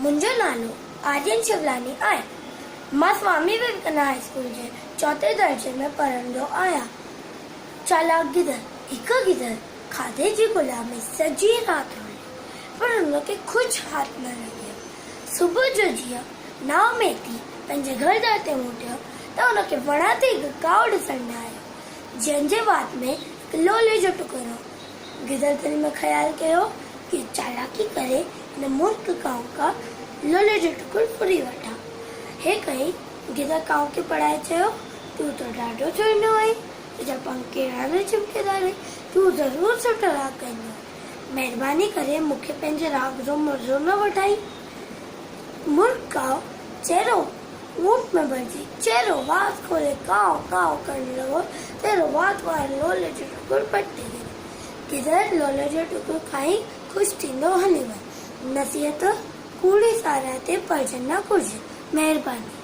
मुंहिंजो नालो आर्यन शिवलानी आहे। मां स्वामी विवेकानंद हाई स्कूल जे चौथे दर्जे में पढ़ंदो आहियां। चालाक गिदड़ हिकु गिदड़ खाधे जी गुलामी सॼी राति रही, पर हुनखे कुझु हाथ न लॻियो। सुबुह जो जीअं नाव में थी पंहिंजे घर ते मोटियो त हुनखे वण ते हिकु काउ ॾिसण में आयो, जंहिंजे वात में लोले जो टुकड़ो। गिदड़ दिलि में ख़्यालु कयो कि चालाकी करे हिन मुल्क काउ खां लोले जो टुकड़ो फुरी वठां। हे कई गिदड़ काउ खे पढ़ाए चयो, तूं त ॾाढो चवंदो आहीं, तुंहिंजा पंख कहिड़ा न चिमकेदार, तूं ज़रूरु सुठो राग कंदो। महिरबानी करे मूंखे पंहिंजे राग जो मज़ो न वठाई। मुल्क काउ चेहरो ऊंट में भरिजी चेहरो वात खोले काउ काउ करण लॻो, तेरो वात वारो लोले जो टुकड़ो पटे गिरो। गिदड़ लोले जो टुकड़ो खाई ख़ुशि थींदो हली वियो। नसीहत कूड़ी साराह ते पढ़जण न घुरिजे। महिरबानी।